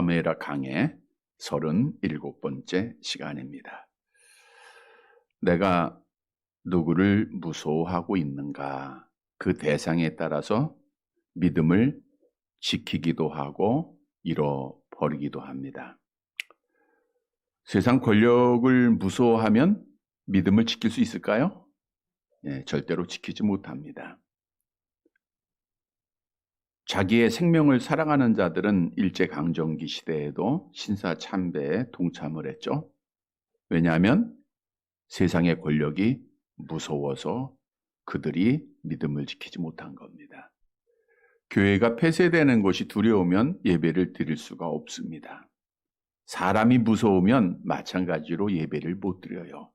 사무엘하 강의 37번째 시간입니다. 내가 누구를 무서워하고 있는가, 그 대상에 따라서 믿음을 지키기도 하고 잃어버리기도 합니다. 세상 권력을 무서워하면 믿음을 지킬 수 있을까요? 절대로 지키지 못합니다. 자기의 생명을 사랑하는 자들은 일제강점기 시대에도 신사참배에 동참을 했죠. 왜냐하면 세상의 권력이 무서워서 그들이 믿음을 지키지 못한 겁니다. 교회가 폐쇄되는 것이 두려우면 예배를 드릴 수가 없습니다. 사람이 무서우면 마찬가지로 예배를 못 드려요.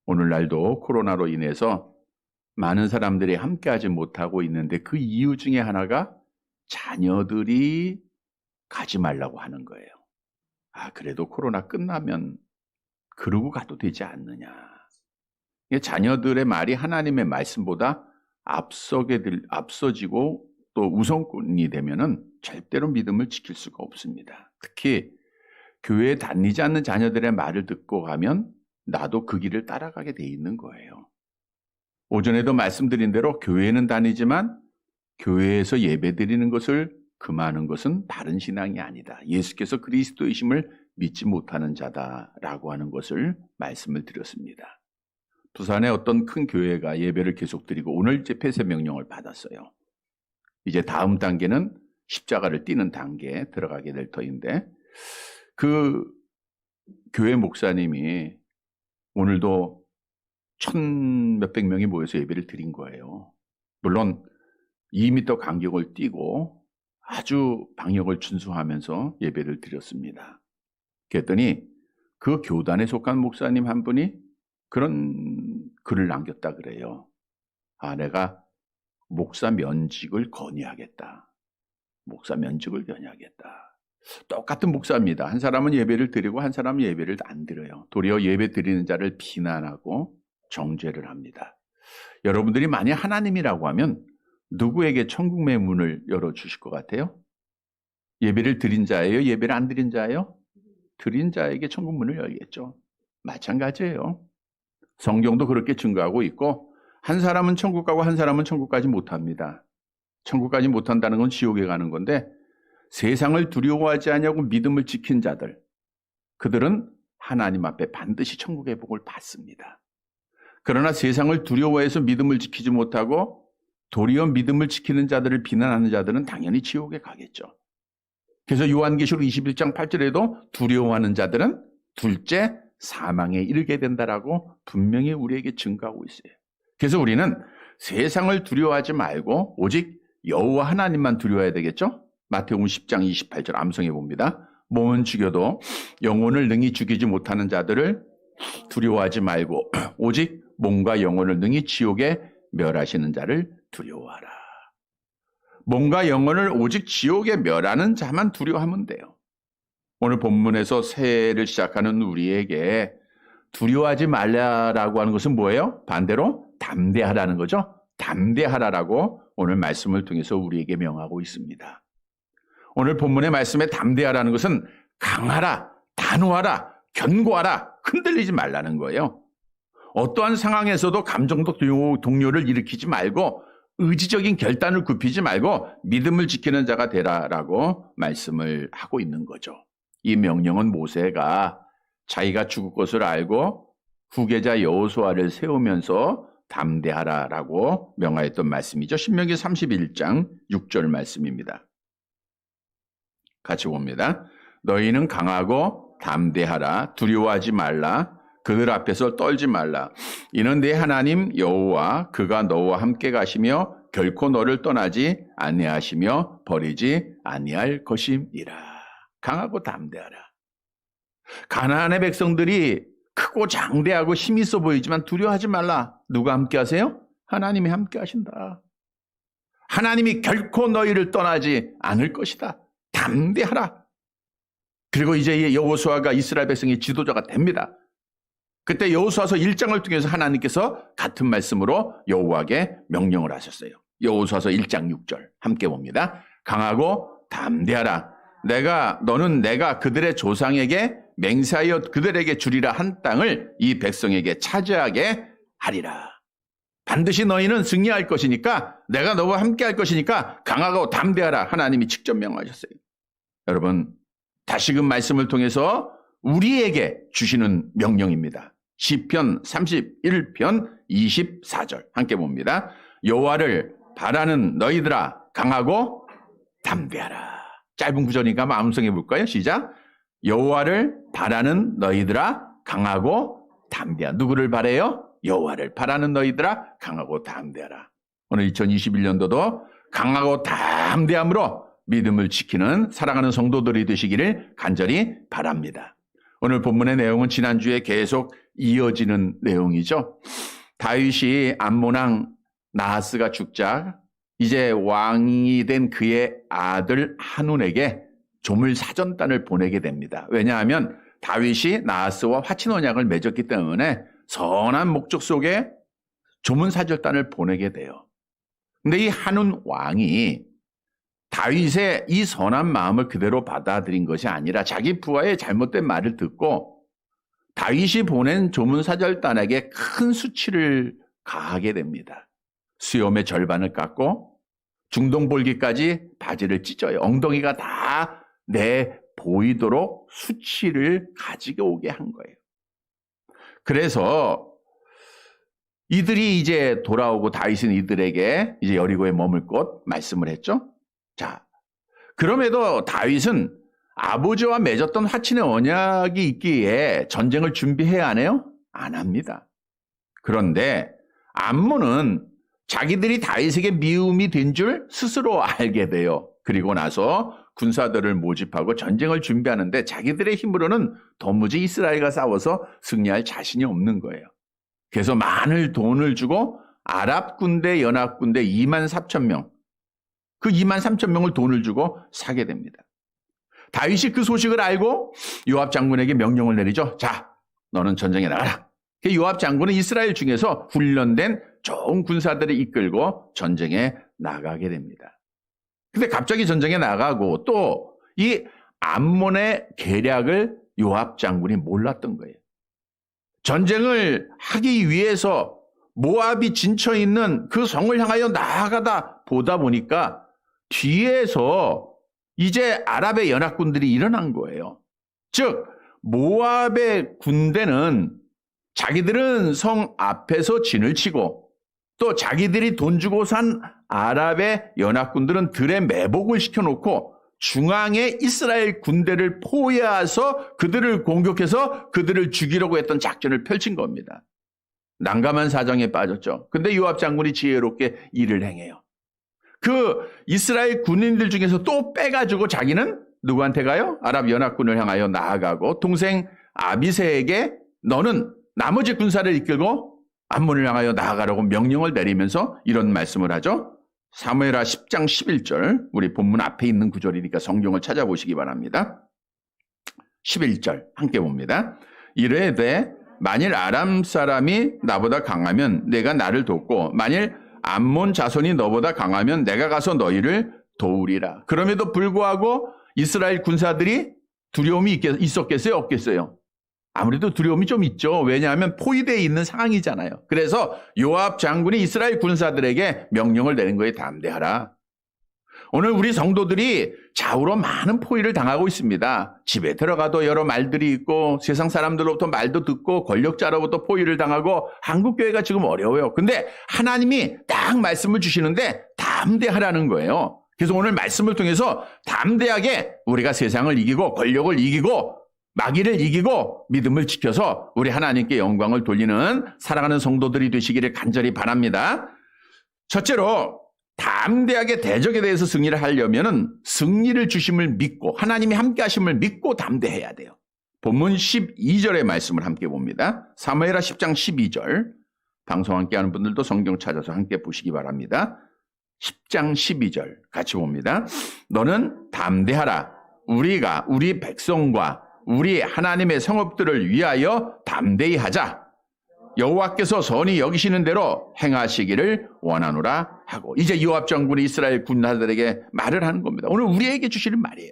오늘날도 코로나로 인해서 많은 사람들이 함께하지 못하고 있는데 그 이유 중에 하나가 자녀들이 가지 말라고 하는 거예요. 그래도 코로나 끝나면 그러고 가도 되지 않느냐. 자녀들의 말이 하나님의 말씀보다 앞서지고 또 우선권이 되면은 절대로 믿음을 지킬 수가 없습니다. 특히 교회에 다니지 않는 자녀들의 말을 듣고 가면 나도 그 길을 따라가게 돼 있는 거예요. 오전에도 말씀드린 대로 교회는 다니지만 교회에서 예배드리는 것을 금하는 것은 바른 신앙이 아니다. 예수께서 그리스도이심을 믿지 못하는 자다라고 하는 것을 말씀을 드렸습니다. 부산의 어떤 큰 교회가 예배를 계속 드리고 오늘 이제 폐쇄 명령을 받았어요. 이제 다음 단계는 십자가를 띠는 단계에 들어가게 될 터인데 그 교회 목사님이 오늘도 1,000몇백 명이 모여서 예배를 드린 거예요. 물론 2m 간격을 띄고 아주 방역을 준수하면서 예배를 드렸습니다. 그랬더니 그 교단에 속한 목사님 한 분이 그런 글을 남겼다 그래요. 내가 목사 면직을 건의하겠다. 목사 면직을 건의하겠다. 똑같은 목사입니다. 한 사람은 예배를 드리고 한 사람은 예배를 안 드려요. 도리어 예배 드리는 자를 비난하고 정죄를 합니다. 여러분들이 만약 하나님이라고 하면 누구에게 천국의 문을 열어주실 것 같아요? 예배를 드린 자예요? 예배를 안 드린 자예요? 드린 자에게 천국 문을 열겠죠. 마찬가지예요. 성경도 그렇게 증거하고 있고 한 사람은 천국 가고 한 사람은 천국 가지 못합니다. 천국 가지 못한다는 건 지옥에 가는 건데 세상을 두려워하지 않냐고 믿음을 지킨 자들, 그들은 하나님 앞에 반드시 천국의 복을 받습니다. 그러나 세상을 두려워해서 믿음을 지키지 못하고 도리어 믿음을 지키는 자들을 비난하는 자들은 당연히 지옥에 가겠죠. 그래서 요한계시록 21장 8절에도 두려워하는 자들은 둘째 사망에 이르게 된다라고 분명히 우리에게 증거하고 있어요. 그래서 우리는 세상을 두려워하지 말고 오직 여호와 하나님만 두려워해야 되겠죠? 마태복음 10장 28절 암송해 봅니다. 몸은 죽여도 영혼을 능히 죽이지 못하는 자들을 두려워하지 말고 오직 몸과 영혼을 능히 지옥에 멸하시는 자를 두려워하라. 몸과 영혼을 오직 지옥에 멸하는 자만 두려워하면 돼요. 오늘 본문에서 새해를 시작하는 우리에게 두려워하지 말라라고 하는 것은 뭐예요? 반대로 담대하라는 거죠. 담대하라라고 오늘 말씀을 통해서 우리에게 명하고 있습니다. 오늘 본문의 말씀에 담대하라는 것은 강하라, 단호하라, 견고하라, 흔들리지 말라는 거예요. 어떠한 상황에서도 감정적 동요를 일으키지 말고 의지적인 결단을 굽히지 말고 믿음을 지키는 자가 되라라고 말씀을 하고 있는 거죠. 이 명령은 모세가 자기가 죽을 것을 알고 후계자 여호수아를 세우면서 담대하라라고 명하였던 말씀이죠. 신명기 31장 6절 말씀입니다. 같이 봅니다. 너희는 강하고 담대하라. 두려워하지 말라. 그들 앞에서 떨지 말라. 이는 내 하나님 여호와 그가 너와 함께 가시며 결코 너를 떠나지 아니하시며 버리지 아니할 것임이라. 강하고 담대하라. 가나안의 백성들이 크고 장대하고 힘 있어 보이지만 두려워하지 말라. 누가 함께 하세요? 하나님이 함께 하신다. 하나님이 결코 너희를 떠나지 않을 것이다. 담대하라. 그리고 이제 여호수아가 이스라엘 백성의 지도자가 됩니다. 그때 여호수아서 1장을 통해서 하나님께서 같은 말씀으로 여호와에게 명령을 하셨어요. 여호수아서 1장 6절 함께 봅니다. 강하고 담대하라. 너는 내가 그들의 조상에게 맹세하여 그들에게 주리라 한 땅을 이 백성에게 차지하게 하리라. 반드시 너희는 승리할 것이니까, 내가 너와 함께 할 것이니까 강하고 담대하라. 하나님이 직접 명하셨어요. 여러분, 다시금 말씀을 통해서 우리에게 주시는 명령입니다. 시편 31편 24절 함께 봅니다. 여호와를 바라는 너희들아 강하고 담대하라. 짧은 구절이니까 한번 암송해 볼까요? 시작. 여호와를 바라는 너희들아 강하고 담대하라. 누구를 바라요? 여호와를 바라는 너희들아 강하고 담대하라. 오늘 2021년도도 강하고 담대함으로 믿음을 지키는 사랑하는 성도들이 되시기를 간절히 바랍니다. 오늘 본문의 내용은 지난주에 계속 이어지는 내용이죠. 다윗이 암몬 왕 나하스가 죽자 이제 왕이 된 그의 아들 한운에게 조물 사전단을 보내게 됩니다. 왜냐하면 다윗이 나하스와 화친 언약을 맺었기 때문에 선한 목적 속에 조문 사절단을 보내게 돼요. 근데 이 한운 왕이 다윗의 이 선한 마음을 그대로 받아들인 것이 아니라 자기 부하의 잘못된 말을 듣고 다윗이 보낸 조문사절단에게 큰 수치를 가하게 됩니다. 수염의 절반을 깎고 중동볼기까지 바지를 찢어요. 엉덩이가 다 내 보이도록 수치를 가지고 오게 한 거예요. 그래서 이들이 이제 돌아오고 다윗은 이들에게 이제 여리고에 머물 곳 말씀을 했죠. 자, 그럼에도 다윗은 아버지와 맺었던 화친의 언약이 있기에 전쟁을 준비해야 하네요? 안 합니다. 그런데 암몬은 자기들이 다윗에게 미움이 된 줄 스스로 알게 돼요. 그리고 나서 군사들을 모집하고 전쟁을 준비하는데 자기들의 힘으로는 도무지 이스라엘과 싸워서 승리할 자신이 없는 거예요. 그래서 많은 돈을 주고 아랍 군대, 연합 군대 24,000명, 그 23,000명을 돈을 주고 사게 됩니다. 다윗이 그 소식을 알고 요압 장군에게 명령을 내리죠. 자, 너는 전쟁에 나가라. 요압 장군은 이스라엘 중에서 훈련된 좋은 군사들을 이끌고 전쟁에 나가게 됩니다. 근데 갑자기 전쟁에 나가고 또 이 암몬의 계략을 요압 장군이 몰랐던 거예요. 전쟁을 하기 위해서 모압이 진쳐 있는 그 성을 향하여 나아가다 보다 보니까 뒤에서 이제 아랍의 연합군들이 일어난 거예요. 즉 모압의 군대는 자기들은 성 앞에서 진을 치고 또 자기들이 돈 주고 산 아랍의 연합군들은 들에 매복을 시켜놓고 중앙에 이스라엘 군대를 포위해서 그들을 공격해서 그들을 죽이려고 했던 작전을 펼친 겁니다. 난감한 사정에 빠졌죠. 근데 요압 장군이 지혜롭게 일을 행해요. 그 이스라엘 군인들 중에서 또 빼가지고 자기는 누구한테 가요? 아랍 연합군을 향하여 나아가고 동생 아비새에게 너는 나머지 군사를 이끌고 암몬을 향하여 나아가라고 명령을 내리면서 이런 말씀을 하죠. 사무엘하 10장 11절, 우리 본문 앞에 있는 구절이니까 성경을 찾아보시기 바랍니다. 11절 함께 봅니다. 이르되 만일 아람 사람이 나보다 강하면 내가 나를 돕고 만일 암몬 자손이 너보다 강하면 내가 가서 너희를 도우리라. 그럼에도 불구하고 이스라엘 군사들이 두려움이 있었겠어요? 없겠어요? 아무래도 두려움이 좀 있죠. 왜냐하면 포위되어 있는 상황이잖아요. 그래서 요압 장군이 이스라엘 군사들에게 명령을 내린 거에 담대하라. 오늘 우리 성도들이 좌우로 많은 포위를 당하고 있습니다. 집에 들어가도 여러 말들이 있고 세상 사람들로부터 말도 듣고 권력자로부터 포위를 당하고 한국교회가 지금 어려워요. 근데 하나님이 딱 말씀을 주시는데 담대하라는 거예요. 그래서 오늘 말씀을 통해서 담대하게 우리가 세상을 이기고 권력을 이기고 마귀를 이기고 믿음을 지켜서 우리 하나님께 영광을 돌리는 사랑하는 성도들이 되시기를 간절히 바랍니다. 첫째로 담대하게 대적에 대해서 승리를 하려면 승리를 주심을 믿고 하나님이 함께 하심을 믿고 담대해야 돼요. 본문 12절의 말씀을 함께 봅니다. 사무엘하 10장 12절. 방송 함께 하는 분들도 성경 찾아서 함께 보시기 바랍니다. 10장 12절 같이 봅니다. 너는 담대하라. 우리가 우리 백성과 우리 하나님의 성읍들을 위하여 담대히 하자. 여호와께서 선히 여기시는 대로 행하시기를 원하노라 하고 이제 요압 장군이 이스라엘 군사들에게 말을 하는 겁니다. 오늘 우리에게 주시는 말이에요.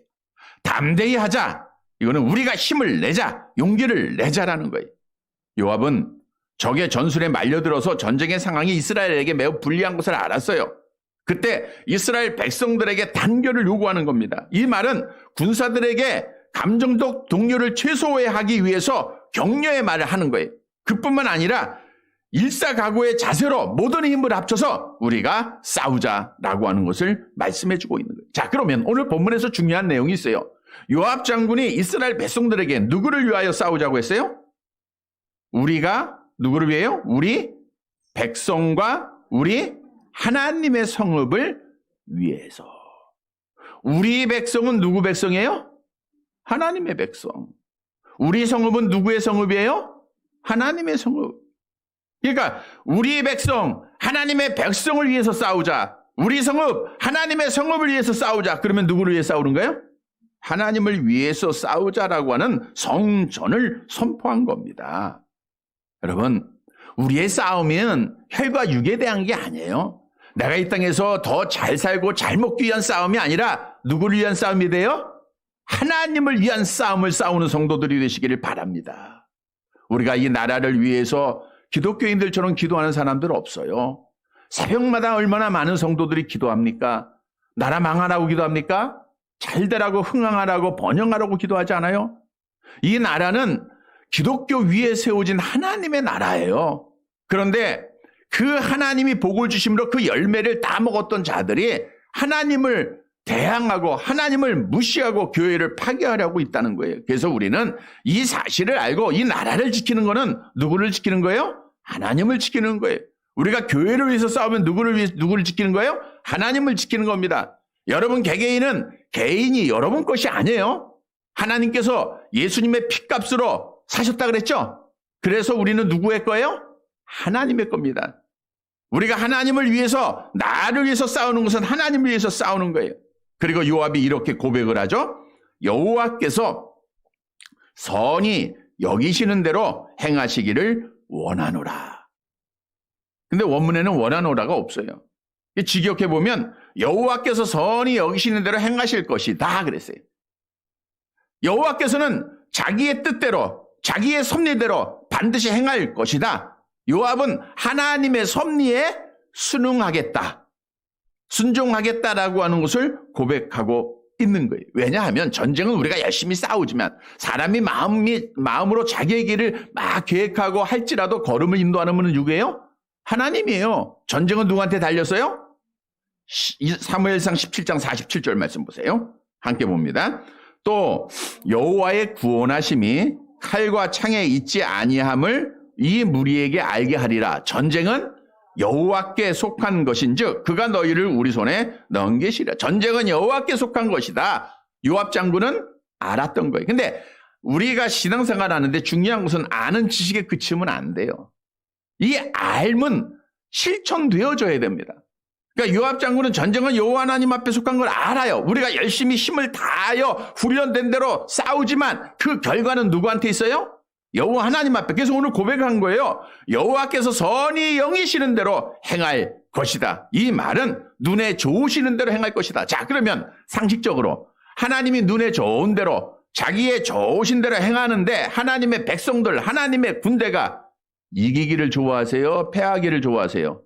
담대히 하자. 이거는 우리가 힘을 내자, 용기를 내자라는 거예요. 요압은 적의 전술에 말려들어서 전쟁의 상황이 이스라엘에게 매우 불리한 것을 알았어요. 그때 이스라엘 백성들에게 단결을 요구하는 겁니다. 이 말은 군사들에게 감정적 동요를 최소화하기 위해서 격려의 말을 하는 거예요. 그뿐만 아니라 일사각오의 자세로 모든 힘을 합쳐서 우리가 싸우자라고 하는 것을 말씀해주고 있는 거예요. 자, 그러면 오늘 본문에서 중요한 내용이 있어요. 요압 장군이 이스라엘 백성들에게 누구를 위하여 싸우자고 했어요? 우리가 누구를 위해요? 우리 백성과 우리 하나님의 성읍을 위해서. 우리 백성은 누구 백성이에요? 하나님의 백성. 우리 성읍은 누구의 성읍이에요? 하나님의 성읍. 그러니까 우리 백성, 하나님의 백성을 위해서 싸우자. 우리 성읍, 하나님의 성읍을 위해서 싸우자. 그러면 누구를 위해 싸우는 거예요? 하나님을 위해서 싸우자라고 하는 성전을 선포한 겁니다. 여러분, 우리의 싸움은 혈과 육에 대한 게 아니에요. 내가 이 땅에서 더 잘 살고 잘 먹기 위한 싸움이 아니라 누구를 위한 싸움이 돼요? 하나님을 위한 싸움을 싸우는 성도들이 되시기를 바랍니다. 우리가 이 나라를 위해서 기독교인들처럼 기도하는 사람들 없어요. 새벽마다 얼마나 많은 성도들이 기도합니까? 나라 망하라고 기도합니까? 잘 되라고 흥황하라고 번영하라고 기도하지 않아요? 이 나라는 기독교 위에 세워진 하나님의 나라예요. 그런데 그 하나님이 복을 주심으로 그 열매를 다 먹었던 자들이 하나님을 대항하고 하나님을 무시하고 교회를 파괴하려고 있다는 거예요. 그래서 우리는 이 사실을 알고 이 나라를 지키는 거는 누구를 지키는 거예요? 하나님을 지키는 거예요. 우리가 교회를 위해서 싸우면 누구를 지키는 거예요? 하나님을 지키는 겁니다. 여러분 개개인은 개인이 여러분 것이 아니에요. 하나님께서 예수님의 핏값으로 사셨다 그랬죠? 그래서 우리는 누구의 거예요? 하나님의 겁니다. 우리가 하나님을 위해서, 나를 위해서 싸우는 것은 하나님을 위해서 싸우는 거예요. 그리고 요압이 이렇게 고백을 하죠. 여호와께서 선히 여기시는 대로 행하시기를 원하노라. 근데 원문에는 원하노라가 없어요. 직역해 보면 여호와께서 선히 여기시는 대로 행하실 것이다 그랬어요. 여호와께서는 자기의 뜻대로, 자기의 섭리대로 반드시 행할 것이다. 요압은 하나님의 섭리에 순응하겠다, 순종하겠다라고 하는 것을 고백하고 있는 거예요. 왜냐하면 전쟁은 우리가 열심히 싸우지만 사람이 마음으로 자기의 길을 막 계획하고 할지라도 걸음을 인도하는 분은 누구예요? 하나님이에요. 전쟁은 누구한테 달렸어요? 사무엘상 17장 47절 말씀 보세요. 함께 봅니다. 또 여호와의 구원하심이 칼과 창에 있지 아니함을 이 무리에게 알게 하리라. 전쟁은 여호와께 속한 것인즉 그가 너희를 우리 손에 넘기시리라. 전쟁은 여호와께 속한 것이다. 요압 장군은 알았던 거예요. 근데 우리가 신앙생활 하는데 중요한 것은 아는 지식에 그치면 안 돼요. 이 알면 실천되어져야 됩니다. 그러니까 요압 장군은 전쟁은 여호와 하나님 앞에 속한 걸 알아요. 우리가 열심히 힘을 다하여 훈련된 대로 싸우지만 그 결과는 누구한테 있어요? 여호와 하나님 앞에. 그래서 오늘 고백한 거예요. 여호와께서 선히 영이시는 대로 행할 것이다. 이 말은 눈에 좋으시는 대로 행할 것이다. 자, 그러면 상식적으로 하나님이 눈에 좋은 대로 자기의 좋으신 대로 행하는데 하나님의 백성들, 하나님의 군대가 이기기를 좋아하세요? 패하기를 좋아하세요?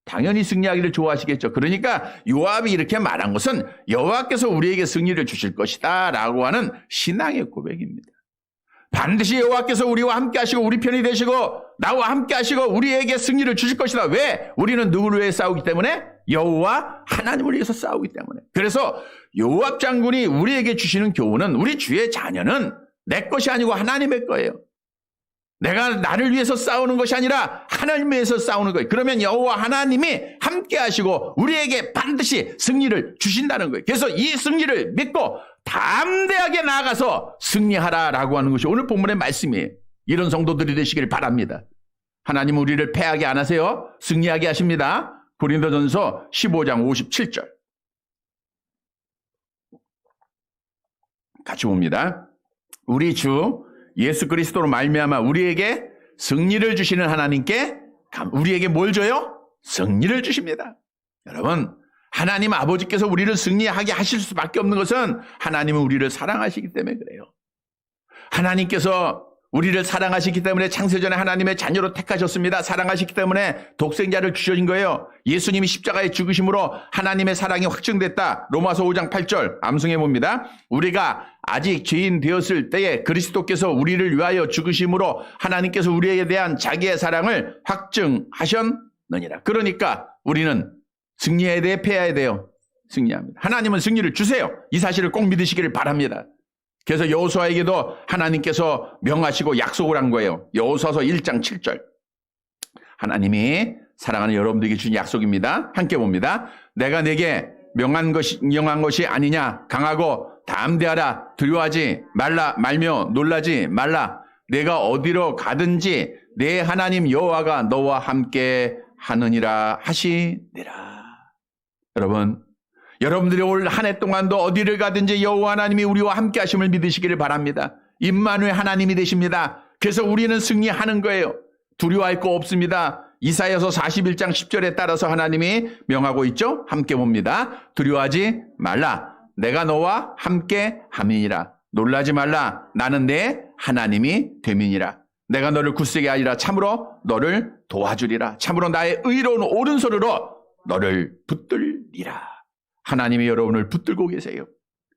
당연히 승리하기를 좋아하시겠죠. 그러니까 요압이 이렇게 말한 것은 여호와께서 우리에게 승리를 주실 것이다 라고 하는 신앙의 고백입니다. 반드시 여호와께서 우리와 함께 하시고 우리 편이 되시고 나와 함께 하시고 우리에게 승리를 주실 것이다. 왜? 우리는 누구를 위해 싸우기 때문에? 여호와 하나님을 위해서 싸우기 때문에. 그래서 요압 장군이 우리에게 주시는 교훈은 우리 주의 자녀는 내 것이 아니고 하나님의 거예요. 내가 나를 위해서 싸우는 것이 아니라 하나님을 위해서 싸우는 거예요. 그러면 여호와 하나님이 함께 하시고 우리에게 반드시 승리를 주신다는 거예요. 그래서 이 승리를 믿고 담대하게 나아가서 승리하라라고 하는 것이 오늘 본문의 말씀이에요. 이런 성도들이 되시길 바랍니다. 하나님은 우리를 패하게 안 하세요. 승리하게 하십니다. 고린도전서 15장 57절 같이 봅니다. 우리 주 예수 그리스도로 말미암아 우리에게 승리를 주시는 하나님께 우리에게 뭘 줘요? 승리를 주십니다. 여러분, 하나님 아버지께서 우리를 승리하게 하실 수밖에 없는 것은 하나님은 우리를 사랑하시기 때문에 그래요. 하나님께서 우리를 사랑하시기 때문에 창세전에 하나님의 자녀로 택하셨습니다. 사랑하시기 때문에 독생자를 주신 거예요. 예수님이 십자가에 죽으심으로 하나님의 사랑이 확증됐다. 로마서 5장 8절 암송해 봅니다. 우리가 아직 죄인 되었을 때에 그리스도께서 우리를 위하여 죽으심으로 하나님께서 우리에게 대한 자기의 사랑을 확증하셨느니라. 그러니까 우리는 승리해야 돼, 패해야 돼요? 승리합니다. 하나님은 승리를 주세요. 이 사실을 꼭 믿으시기를 바랍니다. 그래서 여호수아에게도 하나님께서 명하시고 약속을 한 거예요. 여호수아서 1장 7절. 하나님이 사랑하는 여러분들에게 주신 약속입니다. 함께 봅니다. 내가 내게 명한 것이 아니냐. 강하고 담대하라. 두려워하지 말며 놀라지 말라. 내가 어디로 가든지 내 하나님 여호와가 너와 함께 하느니라 하시니라. 여러분들이 올 한 해 동안도 어디를 가든지 여호와 하나님이 우리와 함께 하심을 믿으시기를 바랍니다. 임마누엘 하나님이 되십니다. 그래서 우리는 승리하는 거예요. 두려워할 거 없습니다. 이사야서 41장 10절에 따라서 하나님이 명하고 있죠. 함께 봅니다. 두려워하지 말라. 내가 너와 함께 함이니라. 놀라지 말라. 나는 내 하나님이 됨이니라. 내가 너를 굳세게 하리라. 참으로 너를 도와주리라. 참으로 나의 의로운 오른손으로 너를 붙들리라. 하나님이 여러분을 붙들고 계세요.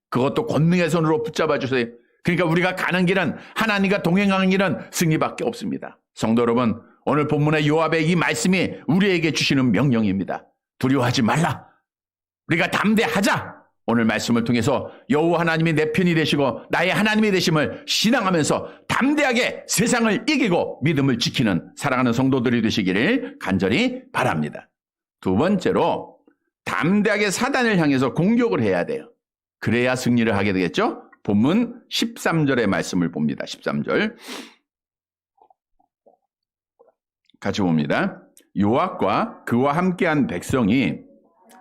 그것도 권능의 손으로 붙잡아 주세요. 그러니까 우리가 가는 길은, 하나님과 동행하는 길은 승리밖에 없습니다. 성도 여러분, 오늘 본문의 요압의 이 말씀이 우리에게 주시는 명령입니다. 두려워하지 말라. 우리가 담대하자. 오늘 말씀을 통해서 여호와 하나님이 내 편이 되시고 나의 하나님이 되심을 신앙하면서 담대하게 세상을 이기고 믿음을 지키는 사랑하는 성도들이 되시기를 간절히 바랍니다. 두 번째로, 담대하게 사단을 향해서 공격을 해야 돼요. 그래야 승리를 하게 되겠죠? 본문 13절의 말씀을 봅니다. 13절. 같이 봅니다. 요압과 그와 함께한 백성이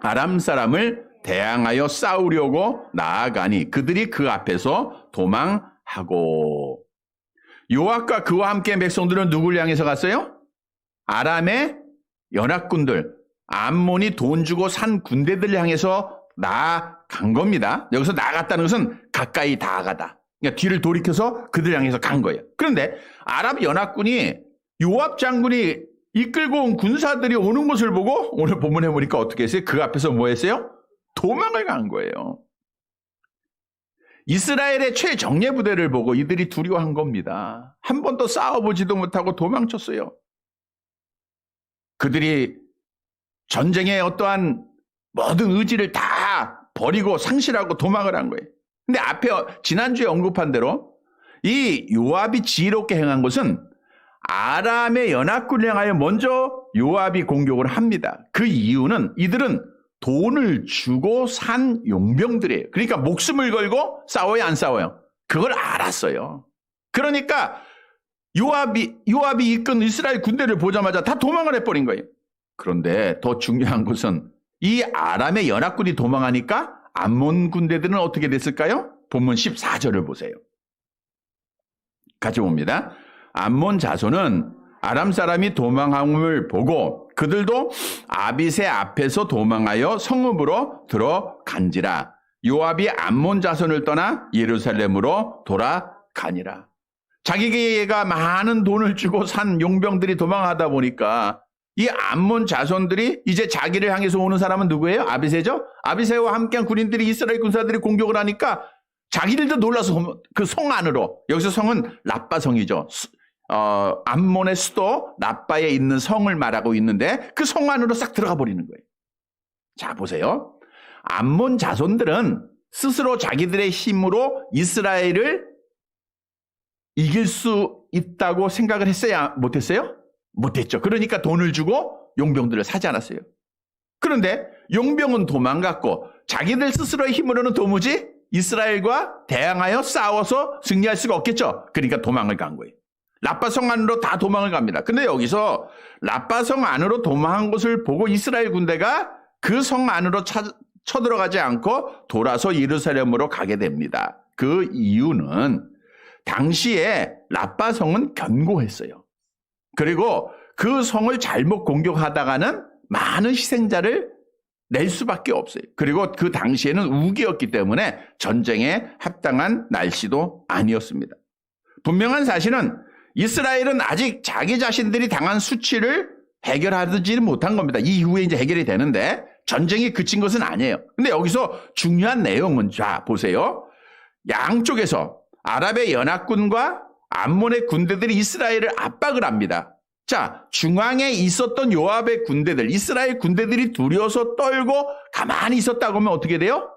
아람 사람을 대항하여 싸우려고 나아가니 그들이 그 앞에서 도망하고. 요압과 그와 함께한 백성들은 누구를 향해서 갔어요? 아람의 연합군들, 암몬이 돈 주고 산 군대들을 향해서 나아간 겁니다. 여기서 나아갔다는 것은 가까이 다가가다. 그러니까 뒤를 돌이켜서 그들 향해서 간 거예요. 그런데 아랍 연합군이 요압 장군이 이끌고 온 군사들이 오는 것을 보고 오늘 본문에 보니까 어떻게 했어요? 그 앞에서 뭐 했어요? 도망을 간 거예요. 이스라엘의 최정예 부대를 보고 이들이 두려워한 겁니다. 한 번도 싸워보지도 못하고 도망쳤어요. 그들이 전쟁의 어떠한 모든 의지를 다 버리고 상실하고 도망을 한 거예요. 근데 앞에 지난주에 언급한 대로 이 요압이 지혜롭게 행한 것은 아람의 연합군을 향하여 먼저 요압이 공격을 합니다. 그 이유는 이들은 돈을 주고 산 용병들이에요. 그러니까 목숨을 걸고 싸워요, 안 싸워요? 그걸 알았어요. 그러니까 요압이 이끈 이스라엘 군대를 보자마자 다 도망을 해버린 거예요. 그런데 더 중요한 것은 이 아람의 연합군이 도망하니까 암몬 군대들은 어떻게 됐을까요? 본문 14절을 보세요. 같이 봅니다. 암몬 자손은 아람 사람이 도망함을 보고 그들도 아빗의 앞에서 도망하여 성읍으로 들어간지라. 요압이 암몬 자손을 떠나 예루살렘으로 돌아가니라. 자기가 많은 돈을 주고 산 용병들이 도망하다 보니까 이 암몬 자손들이 이제 자기를 향해서 오는 사람은 누구예요? 아비새죠? 아비새와 함께한 군인들이 이스라엘 군사들이 공격을 하니까 자기들도 놀라서 그 성 안으로, 여기서 성은 라빠성이죠. 암몬의 수도 라빠에 있는 성을 말하고 있는데 그 성 안으로 싹 들어가 버리는 거예요. 자, 보세요. 암몬 자손들은 스스로 자기들의 힘으로 이스라엘을 이길 수 있다고 생각을 했어야 못했어요? 못했죠. 그러니까 돈을 주고 용병들을 사지 않았어요. 그런데 용병은 도망갔고 자기들 스스로의 힘으로는 도무지 이스라엘과 대항하여 싸워서 승리할 수가 없겠죠. 그러니까 도망을 간 거예요. 라빠성 안으로 다 도망을 갑니다. 근데 여기서 라빠성 안으로 도망한 것을 보고 이스라엘 군대가 그 성 안으로 쳐들어가지 않고 돌아서 예루살렘으로 가게 됩니다. 그 이유는 당시에 라빠성은 견고했어요. 그리고 그 성을 잘못 공격하다가는 많은 희생자를 낼 수밖에 없어요. 그리고 그 당시에는 우기였기 때문에 전쟁에 합당한 날씨도 아니었습니다. 분명한 사실은 이스라엘은 아직 자기 자신들이 당한 수치를 해결하지 못한 겁니다. 이후에 이제 해결이 되는데 전쟁이 그친 것은 아니에요. 근데 여기서 중요한 내용은 자 보세요. 양쪽에서 아랍의 연합군과 암몬의 군대들이 이스라엘을 압박을 합니다. 자, 중앙에 있었던 요압의 군대들, 이스라엘 군대들이 두려워서 떨고 가만히 있었다고 하면 어떻게 돼요?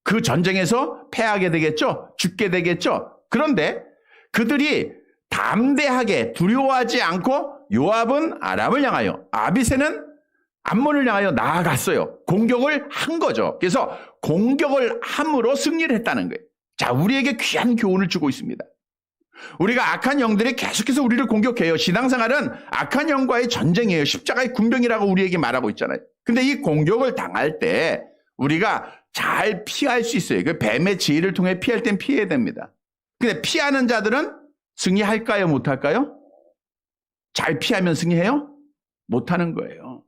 그 전쟁에서 패하게 되겠죠? 죽게 되겠죠? 그런데 그들이 담대하게 두려워하지 않고 요압은 아람을 향하여, 아비새는 암몬을 향하여 나아갔어요. 공격을 한 거죠. 그래서 공격을 함으로 승리를 했다는 거예요. 자, 우리에게 귀한 교훈을 주고 있습니다. 우리가 악한 영들이 계속해서 우리를 공격해요. 신앙생활은 악한 영과의 전쟁이에요. 십자가의 군병이라고 우리에게 말하고 있잖아요. 근데 이 공격을 당할 때 우리가 잘 피할 수 있어요. 그 뱀의 지혜를 통해 피할 땐 피해야 됩니다. 근데 피하는 자들은 승리할까요? 못할까요? 잘 피하면 승리해요? 못하는 거예요.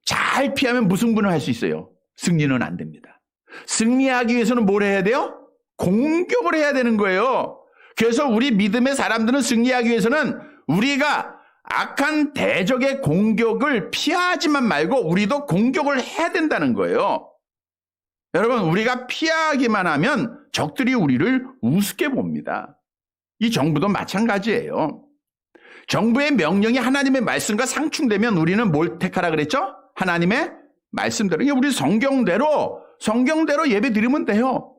잘 피하면 무승부는 할 수 있어요. 승리는 안 됩니다. 승리하기 위해서는 뭘 해야 돼요? 공격을 해야 되는 거예요. 그래서 우리 믿음의 사람들은 승리하기 위해서는 우리가 악한 대적의 공격을 피하지만 말고 우리도 공격을 해야 된다는 거예요. 여러분, 우리가 피하기만 하면 적들이 우리를 우습게 봅니다. 이 정부도 마찬가지예요. 정부의 명령이 하나님의 말씀과 상충되면 우리는 뭘 택하라 그랬죠? 하나님의 말씀대로. 우리 성경대로 예배 드리면 돼요.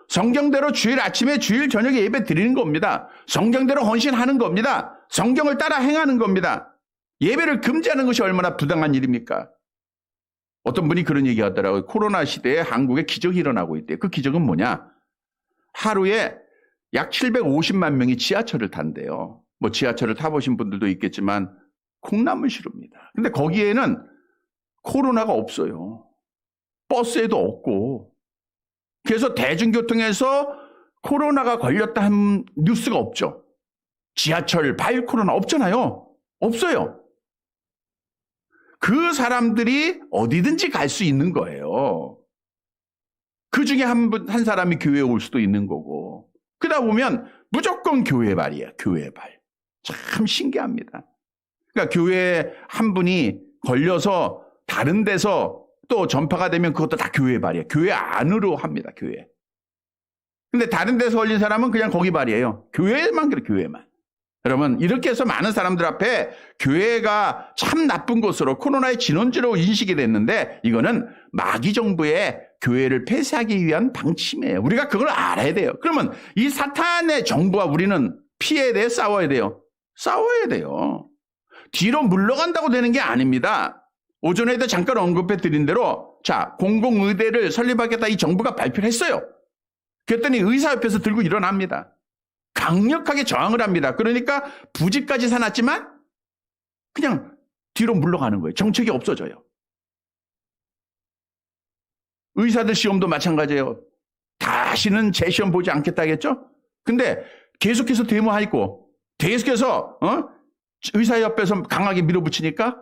성경대로 주일 아침에 주일 저녁에 예배 드리는 겁니다. 성경대로 헌신하는 겁니다. 성경을 따라 행하는 겁니다. 예배를 금지하는 것이 얼마나 부당한 일입니까? 어떤 분이 그런 얘기 하더라고요. 코로나 시대에 한국에 기적이 일어나고 있대요. 그 기적은 뭐냐? 하루에 약 750만 명이 지하철을 탄대요. 뭐 지하철을 타보신 분들도 있겠지만 콩나물시루입니다. 근데 거기에는 코로나가 없어요. 버스에도 없고. 그래서 대중교통에서 코로나가 걸렸다 한 뉴스가 없죠. 지하철, 바이오 코로나 없잖아요. 없어요. 그 사람들이 어디든지 갈 수 있는 거예요. 그 중에 한 사람이 교회에 올 수도 있는 거고. 그러다 보면 무조건 교회 발이에요. 교회 발. 참 신기합니다. 그러니까 교회 한 분이 걸려서 다른 데서 또 전파가 되면 그것도 다 교회 발이에요. 교회 안으로 합니다. 교회. 근데 다른 데서 걸린 사람은 그냥 거기 발이에요. 교회만 그래, 교회만. 여러분, 이렇게 해서 많은 사람들 앞에 교회가 참 나쁜 곳으로 코로나의 진원지로 인식이 됐는데 이거는 마귀 정부의 교회를 폐쇄하기 위한 방침이에요. 우리가 그걸 알아야 돼요. 그러면 이 사탄의 정부와 우리는 피해야 돼요? 싸워야 돼요? 싸워야 돼요. 뒤로 물러간다고 되는 게 아닙니다. 오전에도 잠깐 언급해 드린 대로 자, 공공의대를 설립하겠다 이 정부가 발표를 했어요. 그랬더니 의사협회에서 들고 일어납니다. 강력하게 저항을 합니다. 그러니까 부지까지 사놨지만 그냥 뒤로 물러가는 거예요. 정책이 없어져요. 의사들 시험도 마찬가지예요. 다시는 재시험 보지 않겠다겠죠? 근데 계속해서 데모하고 계속해서 의사협회에서 강하게 밀어붙이니까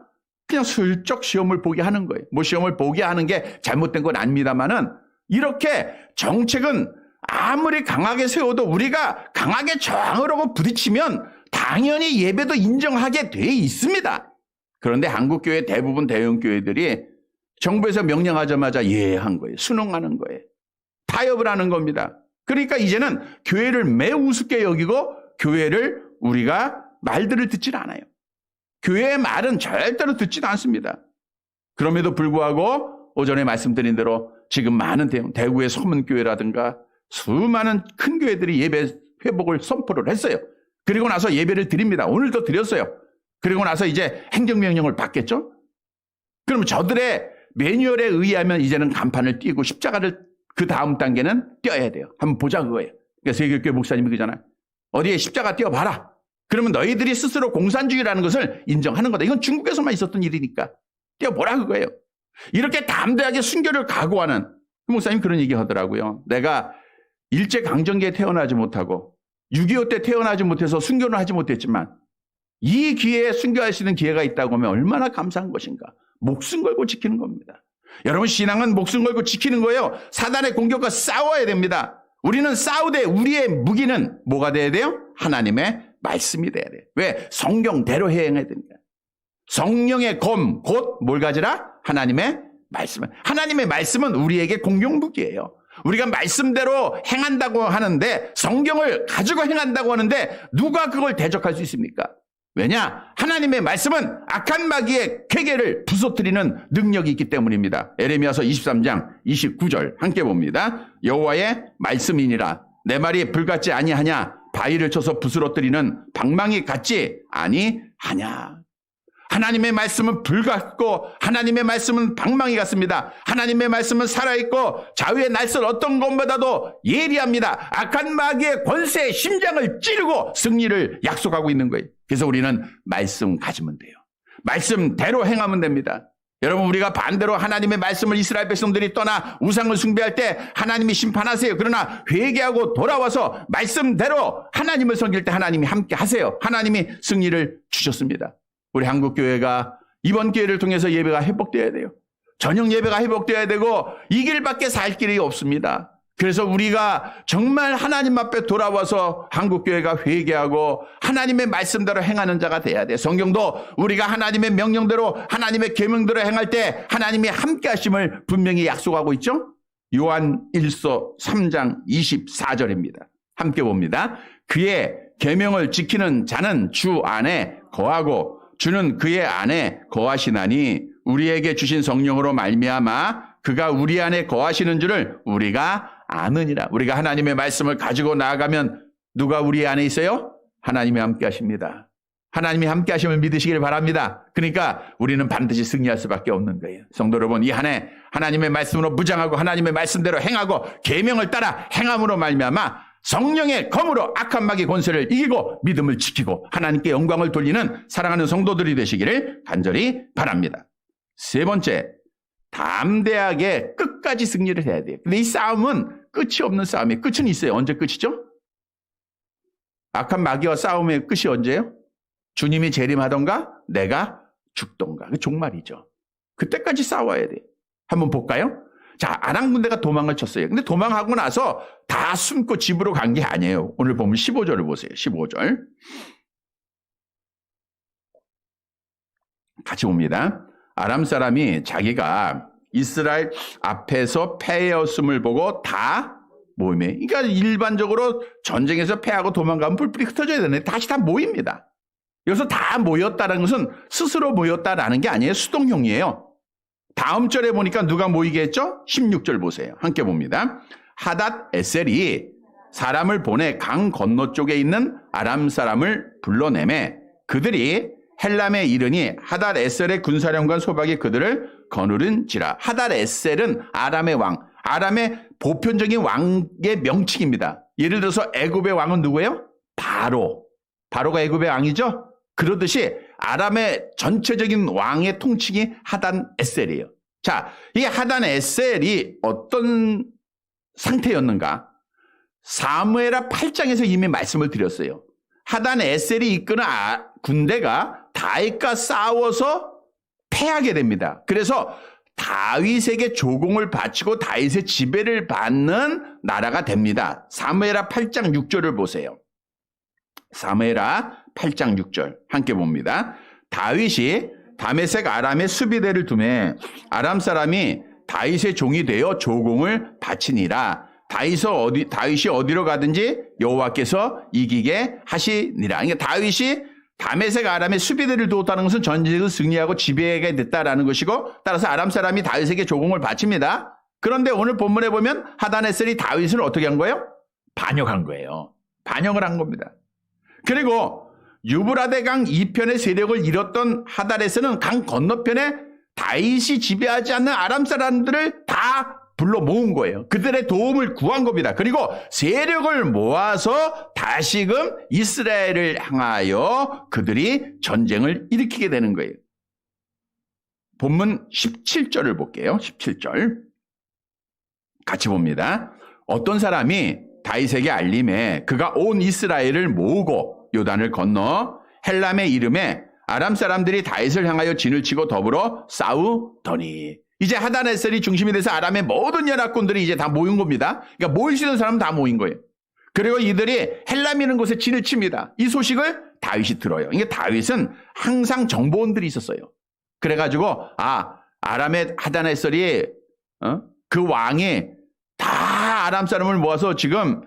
그냥 슬쩍 시험을 보게 하는 거예요. 뭐 시험을 보게 하는 게 잘못된 건 아닙니다만은 이렇게 정책은 아무리 강하게 세워도 우리가 강하게 저항을 하고 부딪히면 당연히 예배도 인정하게 돼 있습니다. 그런데 한국교회 대부분 대형교회들이 정부에서 명령하자마자 예한 거예요. 순응하는 거예요. 타협을 하는 겁니다. 그러니까 이제는 교회를 매우 우습게 여기고 교회를 우리가 말들을 듣질 않아요. 교회의 말은 절대로 듣지도 않습니다. 그럼에도 불구하고 오전에 말씀드린 대로 지금 많은 대구의 서문교회라든가 수많은 큰 교회들이 예배 회복을 선포를 했어요. 그리고 나서 예배를 드립니다. 오늘도 드렸어요. 그리고 나서 이제 행정명령을 받겠죠? 그럼 저들의 매뉴얼에 의하면 이제는 간판을 띄고 십자가를 그 다음 단계는 띄어야 돼요. 한번 보자 그거예요. 그러니까 세계교회 목사님이 그러잖아요. 어디에 십자가 띄어봐라. 그러면 너희들이 스스로 공산주의라는 것을 인정하는 거다. 이건 중국에서만 있었던 일이니까 띄어보라 그거예요. 이렇게 담대하게 순교를 각오하는 그 목사님 그런 얘기 하더라고요. 내가 일제강점기에 태어나지 못하고 6.25 때 태어나지 못해서 순교는 하지 못했지만 이 기회에 순교할 수 있는 기회가 있다고 하면 얼마나 감사한 것인가. 목숨 걸고 지키는 겁니다. 여러분, 신앙은 목숨 걸고 지키는 거예요. 사단의 공격과 싸워야 됩니다. 우리는 싸우되 우리의 무기는 뭐가 돼야 돼요? 하나님의 말씀이 돼야 돼요. 왜? 성경대로 행해야 됩니다. 성령의 검, 곧 뭘 가지라? 하나님의 말씀. 하나님의 말씀은 우리에게 공용 무기예요. 우리가 말씀대로 행한다고 하는데, 성경을 가지고 행한다고 하는데 누가 그걸 대적할 수 있습니까? 왜냐? 하나님의 말씀은 악한 마귀의 궤계를 부서뜨리는 능력이 있기 때문입니다. 에레미야서 23장 29절 함께 봅니다. 여호와의 말씀이니라. 내 말이 불같지 아니하냐? 바위를 쳐서 부스러뜨리는 방망이 같지 아니하냐? 하나님의 말씀은 불 같고 하나님의 말씀은 방망이 같습니다. 하나님의 말씀은 살아있고 자유의 날선 어떤 것보다도 예리합니다. 악한 마귀의 권세의 심장을 찌르고 승리를 약속하고 있는 거예요. 그래서 우리는 말씀 가지면 돼요. 말씀대로 행하면 됩니다. 여러분, 우리가 반대로 하나님의 말씀을 이스라엘 백성들이 떠나 우상을 숭배할 때 하나님이 심판하세요. 그러나 회개하고 돌아와서 말씀대로 하나님을 섬길 때 하나님이 함께 하세요. 하나님이 승리를 주셨습니다. 우리 한국교회가 이번 기회를 통해서 예배가 회복되어야 돼요. 저녁 예배가 회복되어야 되고 이 길밖에 살 길이 없습니다. 그래서 우리가 정말 하나님 앞에 돌아와서 한국교회가 회개하고 하나님의 말씀대로 행하는 자가 돼야 돼. 성경도 우리가 하나님의 명령대로 하나님의 계명대로 행할 때 하나님이 함께 하심을 분명히 약속하고 있죠. 요한 1서 3장 24절입니다. 함께 봅니다. 그의 계명을 지키는 자는 주 안에 거하고 주는 그의 안에 거하시나니 우리에게 주신 성령으로 말미암아 그가 우리 안에 거하시는 줄을 우리가 아느니라. 우리가 하나님의 말씀을 가지고 나아가면 누가 우리 안에 있어요? 하나님이 함께 하십니다. 하나님이 함께 하심을 믿으시길 바랍니다. 그러니까 우리는 반드시 승리할 수밖에 없는 거예요. 성도 여러분, 이 한 해 하나님의 말씀으로 무장하고 하나님의 말씀대로 행하고 계명을 따라 행함으로 말미암아 성령의 검으로 악한 마귀 권세를 이기고 믿음을 지키고 하나님께 영광을 돌리는 사랑하는 성도들이 되시기를 간절히 바랍니다. 세 번째, 담대하게 끝까지 승리를 해야 돼요. 근데 이 싸움은 끝이 없는 싸움이에요. 끝은 있어요. 언제 끝이죠? 악한 마귀와 싸움의 끝이 언제예요? 주님이 재림하던가 내가 죽던가. 그 종말이죠. 그때까지 싸워야 돼요. 한번 볼까요? 자, 아람 군대가 도망을 쳤어요. 근데 도망하고 나서 다 숨고 집으로 간 게 아니에요. 오늘 보면 15절을 보세요. 15절. 같이 봅니다. 아람 사람이 자기가 이스라엘 앞에서 패하였음을 보고 다 모임에, 그러니까 일반적으로 전쟁에서 패하고 도망가면 불불이 흩어져야 되는데 다시 다 모입니다. 여기서 다 모였다는 것은 스스로 모였다라는 게 아니에요. 수동형이에요. 다음 절에 보니까 누가 모이게 했죠? 16절 보세요. 함께 봅니다. 하닷 에셀이 사람을 보내 강 건너 쪽에 있는 아람 사람을 불러내매 그들이 헬람에 이르니 하닷 에셀의 군사령관 소박이 그들을 거느른지라. 하닷 에셀은 아람의 왕, 아람의 보편적인 왕의 명칭입니다. 예를 들어서 애굽의 왕은 누구예요? 바로가 애굽의 왕이죠? 그러듯이 아람의 전체적인 왕의 통칭이 하단 에셀이에요. 자, 이 하단 에셀이 어떤 상태였는가? 사무엘하 8장에서 이미 말씀을 드렸어요. 하단 에셀이 이끄는 군대가 다윗과 싸워서 패하게 됩니다. 그래서 다윗에게 조공을 바치고 다윗의 지배를 받는 나라가 됩니다. 사무엘하 8장 6절을 보세요. 사무엘하 8장 6절 함께 봅니다. 다윗이 다메섹 아람의 수비대를 두매 아람 사람이 다윗의 종이 되어 조공을 바치니라. 다윗이 어디로 가든지 여호와께서 이기게 하시니라. 그러니까 다윗이 다메섹 아람의 수비대를 두었다는 것은 전쟁을 승리하고 지배하게 됐다라는 것이고, 따라서 아람 사람이 다윗에게 조공을 바칩니다. 그런데 오늘 본문에 보면 하단에셀이 다윗을 어떻게 한 거예요? 반역한 거예요. 반역을 한 겁니다. 그리고 유브라데 강 이편의 세력을 잃었던 하단에셀은 강 건너편에 다윗이 지배하지 않는 아람 사람들을 다 불러 모은 거예요. 그들의 도움을 구한 겁니다. 그리고 세력을 모아서 다시금 이스라엘을 향하여 그들이 전쟁을 일으키게 되는 거예요. 본문 17절을 볼게요. 17절 같이 봅니다. 어떤 사람이 다윗에게 알림해 그가 온 이스라엘을 모으고 요단을 건너 헬람의 이름에 아람 사람들이 다윗을 향하여 진을 치고 더불어 싸우더니, 이제 하다네셀이 중심이 돼서 아람의 모든 연합군들이 이제 다 모인 겁니다. 그러니까 모일 수 있는 사람은 다 모인 거예요. 그리고 이들이 헬람이라는 곳에 진을 칩니다. 이 소식을 다윗이 들어요. 이게 다윗은 항상 정보원들이 있었어요. 그래가지고 아람의 하다네셀이 그 왕이 다 아람 사람을 모아서 지금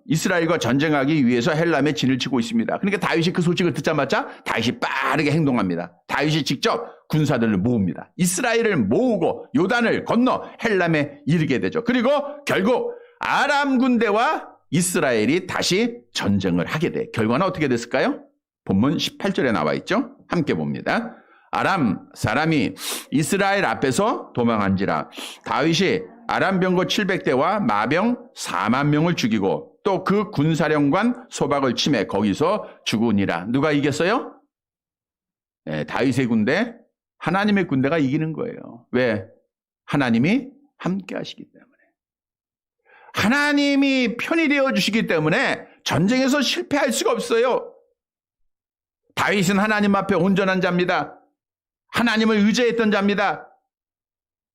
이스라엘과 전쟁하기 위해서 헬람에 진을 치고 있습니다. 그러니까 다윗이 그 소식을 듣자마자 다윗이 빠르게 행동합니다. 다윗이 직접 군사들을 모읍니다. 이스라엘을 모으고 요단을 건너 헬람에 이르게 되죠. 그리고 결국 아람 군대와 이스라엘이 다시 전쟁을 하게 돼. 결과는 어떻게 됐을까요? 본문 18절에 나와 있죠. 함께 봅니다. 아람 사람이 이스라엘 앞에서 도망한지라 다윗이 아람 병거 700대와 마병 4만 명을 죽이고 또 그 군사령관 소박을 치매 거기서 죽으니라. 누가 이겼어요? 네, 다윗의 군대, 하나님의 군대가 이기는 거예요. 왜? 하나님이 함께 하시기 때문에. 하나님이 편이 되어 주시기 때문에 전쟁에서 실패할 수가 없어요. 다윗은 하나님 앞에 온전한 자입니다. 하나님을 의지했던 자입니다.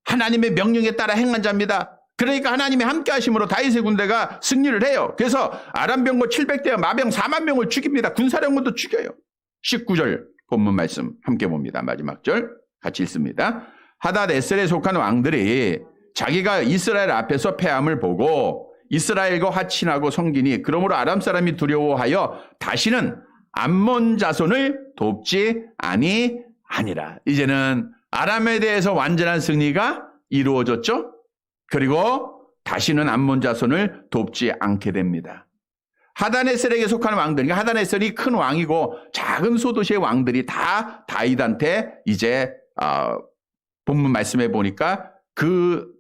하나님의 명령에 따라 행한 자입니다. 그러니까 하나님이 함께 하심으로 다윗의 군대가 승리를 해요. 그래서 아람 병거 700대와 마병 4만 명을 죽입니다. 군사령관도 죽여요. 19절 본문 말씀 함께 봅니다. 마지막 절 같이 읽습니다. 하닷에셀에 속한 왕들이 자기가 이스라엘 앞에서 패함을 보고 이스라엘과 화친하고 성기니 그러므로 아람 사람이 두려워하여 다시는 암몬 자손을 돕지 아니하니라. 이제는 아람에 대해서 완전한 승리가 이루어졌죠. 그리고 다시는 암몬 자손을 돕지 않게 됩니다. 하다네셀에게 속하는 왕들, 그러니까 하다네셀이 큰 왕이고 작은 소도시의 왕들이 다 다윗한테 이제 본문 말씀해 보니까 그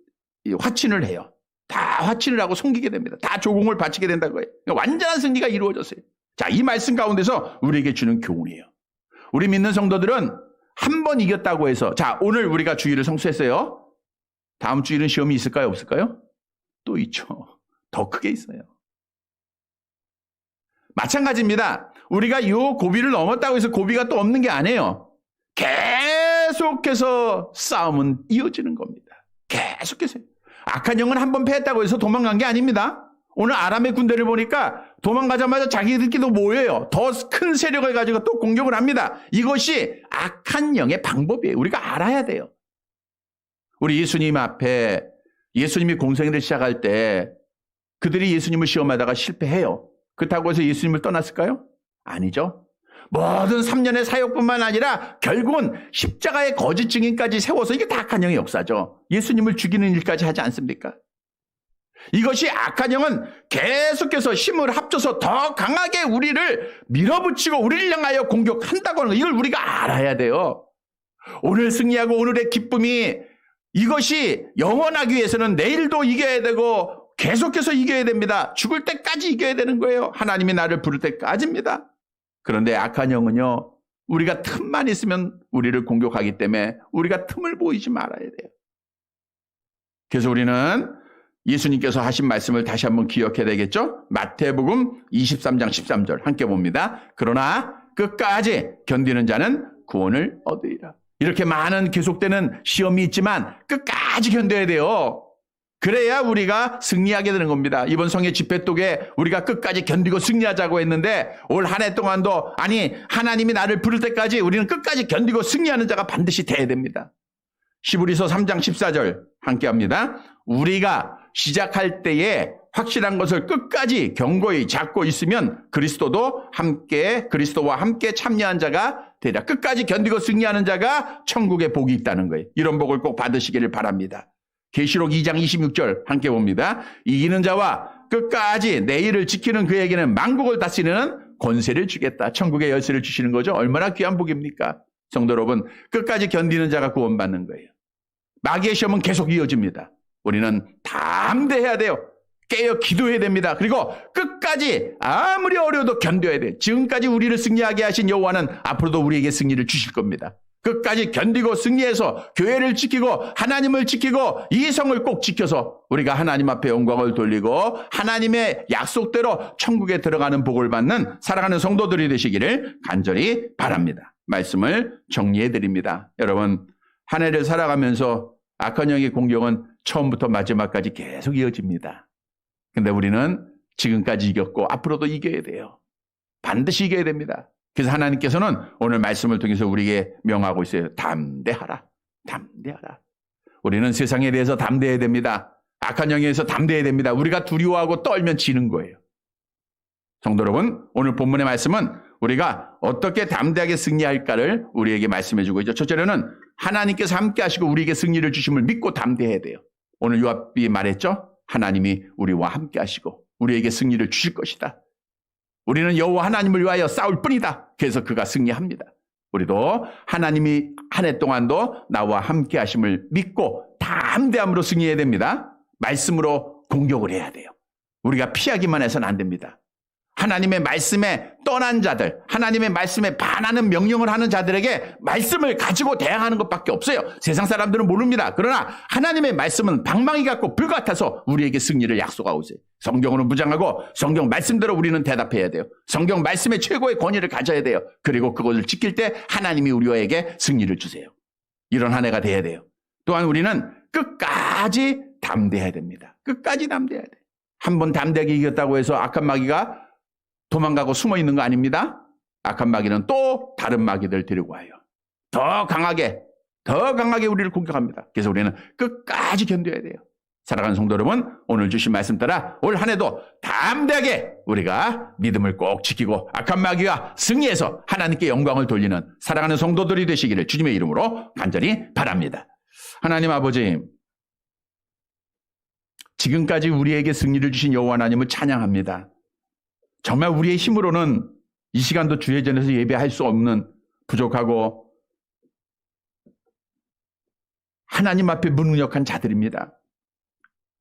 화친을 해요. 다 화친을 하고 섬기게 됩니다. 다 조공을 바치게 된다는 거예요. 그러니까 완전한 승리가 이루어졌어요. 자, 이 말씀 가운데서 우리에게 주는 교훈이에요. 우리 믿는 성도들은 한 번 이겼다고 해서, 자, 오늘 우리가 주일을 성수했어요. 다음 주일은 시험이 있을까요? 없을까요? 또 있죠. 더 크게 있어요. 마찬가지입니다. 우리가 이 고비를 넘었다고 해서 고비가 또 없는 게 아니에요. 계속해서 싸움은 이어지는 겁니다. 계속해서요. 악한 영은 한 번 패했다고 해서 도망간 게 아닙니다. 오늘 아람의 군대를 보니까 도망가자마자 자기들끼리도 모여요. 더 큰 세력을 가지고 또 공격을 합니다. 이것이 악한 영의 방법이에요. 우리가 알아야 돼요. 우리 예수님 앞에 예수님이 공생애를 시작할 때 그들이 예수님을 시험하다가 실패해요. 그렇다고 해서 예수님을 떠났을까요? 아니죠. 모든 3년의 사역뿐만 아니라 결국은 십자가의 거짓 증인까지 세워서 이게 다 악한 영의 역사죠. 예수님을 죽이는 일까지 하지 않습니까? 이것이 악한 영은 계속해서 힘을 합쳐서 더 강하게 우리를 밀어붙이고 우리를 향하여 공격한다고 하는 거, 이걸 우리가 알아야 돼요. 오늘 승리하고 오늘의 기쁨이 이것이 영원하기 위해서는 내일도 이겨야 되고 계속해서 이겨야 됩니다. 죽을 때까지 이겨야 되는 거예요. 하나님이 나를 부를 때까지입니다. 그런데 악한 영은요, 우리가 틈만 있으면 우리를 공격하기 때문에 우리가 틈을 보이지 말아야 돼요. 그래서 우리는 예수님께서 하신 말씀을 다시 한번 기억해야 되겠죠? 마태복음 23장 13절 함께 봅니다. 그러나 끝까지 견디는 자는 구원을 얻으리라. 이렇게 많은 계속되는 시험이 있지만 끝까지 견뎌야 돼요. 그래야 우리가 승리하게 되는 겁니다. 이번 성회 집회 속에 우리가 끝까지 견디고 승리하자고 했는데 올 한 해 동안도 하나님이 나를 부를 때까지 우리는 끝까지 견디고 승리하는 자가 반드시 돼야 됩니다. 히브리서 3장 14절 함께 합니다. 우리가 시작할 때에 확실한 것을 끝까지 견고히 잡고 있으면 그리스도와 함께 참여한 자가 되리라. 끝까지 견디고 승리하는 자가 천국에 복이 있다는 거예요. 이런 복을 꼭 받으시기를 바랍니다. 계시록 2장 26절 함께 봅니다. 이기는 자와 끝까지 내 일을 지키는 그에게는 만국을 다스리는 권세를 주겠다. 천국의 열쇠를 주시는 거죠. 얼마나 귀한 복입니까? 성도 여러분, 끝까지 견디는 자가 구원받는 거예요. 마귀의 시험은 계속 이어집니다. 우리는 담대해야 돼요. 깨어 기도해야 됩니다. 그리고 끝까지 아무리 어려워도 견뎌야 돼요. 지금까지 우리를 승리하게 하신 여호와는 앞으로도 우리에게 승리를 주실 겁니다. 끝까지 견디고 승리해서 교회를 지키고 하나님을 지키고 이 성을 꼭 지켜서 우리가 하나님 앞에 영광을 돌리고 하나님의 약속대로 천국에 들어가는 복을 받는 사랑하는 성도들이 되시기를 간절히 바랍니다. 말씀을 정리해 드립니다. 여러분, 한 해를 살아가면서 악한 영의 공격은 처음부터 마지막까지 계속 이어집니다. 근데 우리는 지금까지 이겼고 앞으로도 이겨야 돼요. 반드시 이겨야 됩니다. 그래서 하나님께서는 오늘 말씀을 통해서 우리에게 명하고 있어요. 담대하라. 담대하라. 우리는 세상에 대해서 담대해야 됩니다. 악한 영에 대해서 담대해야 됩니다. 우리가 두려워하고 떨면 지는 거예요. 성도 여러분, 오늘 본문의 말씀은 우리가 어떻게 담대하게 승리할까를 우리에게 말씀해 주고 있죠. 첫째로는 하나님께서 함께 하시고 우리에게 승리를 주심을 믿고 담대해야 돼요. 오늘 요압이 말했죠. 하나님이 우리와 함께 하시고 우리에게 승리를 주실 것이다. 우리는 여호와 하나님을 위하여 싸울 뿐이다. 그래서 그가 승리합니다. 우리도 하나님이 한 해 동안도 나와 함께 하심을 믿고 담대함으로 승리해야 됩니다. 말씀으로 공격을 해야 돼요. 우리가 피하기만 해서는 안 됩니다. 하나님의 말씀에 떠난 자들, 하나님의 말씀에 반하는 명령을 하는 자들에게 말씀을 가지고 대항하는 것밖에 없어요. 세상 사람들은 모릅니다. 그러나 하나님의 말씀은 방망이 같고 불 같아서 우리에게 승리를 약속하고 있어요. 성경으로 무장하고 성경 말씀대로 우리는 대답해야 돼요. 성경 말씀의 최고의 권위를 가져야 돼요. 그리고 그것을 지킬 때 하나님이 우리에게 승리를 주세요. 이런 한 해가 돼야 돼요. 또한 우리는 끝까지 담대해야 됩니다. 끝까지 담대해야 돼요. 한번 담대하게 이겼다고 해서 악한 마귀가 도망가고 숨어 있는 거 아닙니다. 악한 마귀는 또 다른 마귀들 데리고 와요. 더 강하게 우리를 공격합니다. 그래서 우리는 끝까지 견뎌야 돼요. 사랑하는 성도 여러분, 오늘 주신 말씀 따라 올 한 해도 담대하게 우리가 믿음을 꼭 지키고 악한 마귀와 승리해서 하나님께 영광을 돌리는 사랑하는 성도들이 되시기를 주님의 이름으로 간절히 바랍니다. 하나님 아버지, 지금까지 우리에게 승리를 주신 여호와 하나님을 찬양합니다. 정말 우리의 힘으로는 이 시간도 주의 전에서 예배할 수 없는 부족하고 하나님 앞에 무능력한 자들입니다.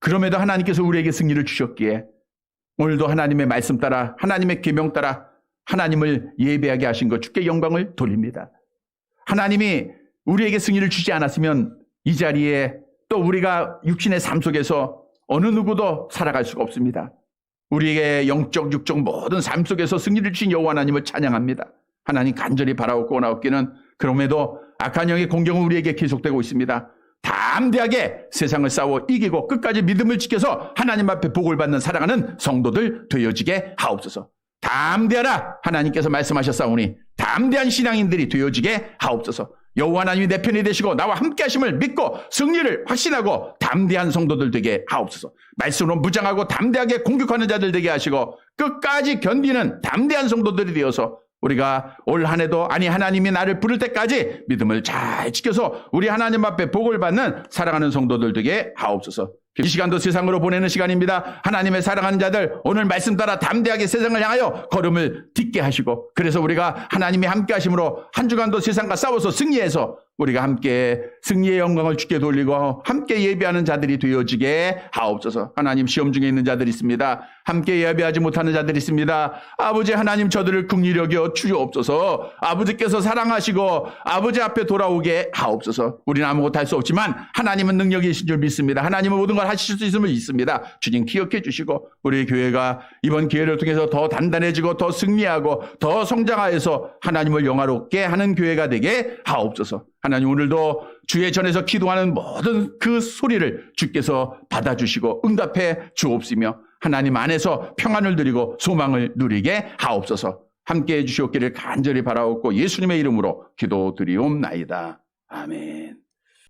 그럼에도 하나님께서 우리에게 승리를 주셨기에 오늘도 하나님의 말씀 따라 하나님의 계명 따라 하나님을 예배하게 하신 것 주께 영광을 돌립니다. 하나님이 우리에게 승리를 주지 않았으면 이 자리에 또 우리가 육신의 삶 속에서 어느 누구도 살아갈 수가 없습니다. 우리에게 영적, 육적 모든 삶 속에서 승리를 주신 여호와 하나님을 찬양합니다. 하나님 간절히 바라옵고 나옵기는 그럼에도 악한 영의 공격은 우리에게 계속되고 있습니다. 담대하게 세상을 싸워 이기고 끝까지 믿음을 지켜서 하나님 앞에 복을 받는 사랑하는 성도들 되어지게 하옵소서. 담대하라 하나님께서 말씀하셨사오니 담대한 신앙인들이 되어지게 하옵소서. 여호와 하나님이 내 편이 되시고 나와 함께 하심을 믿고 승리를 확신하고 담대한 성도들 되게 하옵소서. 말씀으로 무장하고 담대하게 공격하는 자들 되게 하시고 끝까지 견디는 담대한 성도들이 되어서 우리가 올 한 해도 아니 하나님이 나를 부를 때까지 믿음을 잘 지켜서 우리 하나님 앞에 복을 받는 사랑하는 성도들 되게 하옵소서. 이 시간도 세상으로 보내는 시간입니다. 하나님의 사랑하는 자들 오늘 말씀 따라 담대하게 세상을 향하여 걸음을 딛게 하시고 그래서 우리가 하나님이 함께 하심으로 한 주간도 세상과 싸워서 승리해서 우리가 함께 승리의 영광을 주께 돌리고 함께 예배하는 자들이 되어지게 하옵소서. 하나님 시험 중에 있는 자들이 있습니다. 함께 예배하지 못하는 자들이 있습니다. 아버지 하나님 저들을 긍휼히 여겨 주옵소서. 아버지께서 사랑하시고 아버지 앞에 돌아오게 하옵소서. 우리는 아무것도 할 수 없지만 하나님은 능력이신 줄 믿습니다. 하나님은 모든 걸 하실 수 있음을 믿습니다. 주님 기억해 주시고 우리 교회가 이번 기회를 통해서 더 단단해지고 더 승리하고 더 성장하여서 하나님을 영화롭게 하는 교회가 되게 하옵소서. 하나님 오늘도 주의 전에서 기도하는 모든 그 소리를 주께서 받아주시고 응답해 주옵시며 하나님 안에서 평안을 누리고 소망을 누리게 하옵소서. 함께해 주시옵기를 간절히 바라옵고 예수님의 이름으로 기도드리옵나이다. 아멘.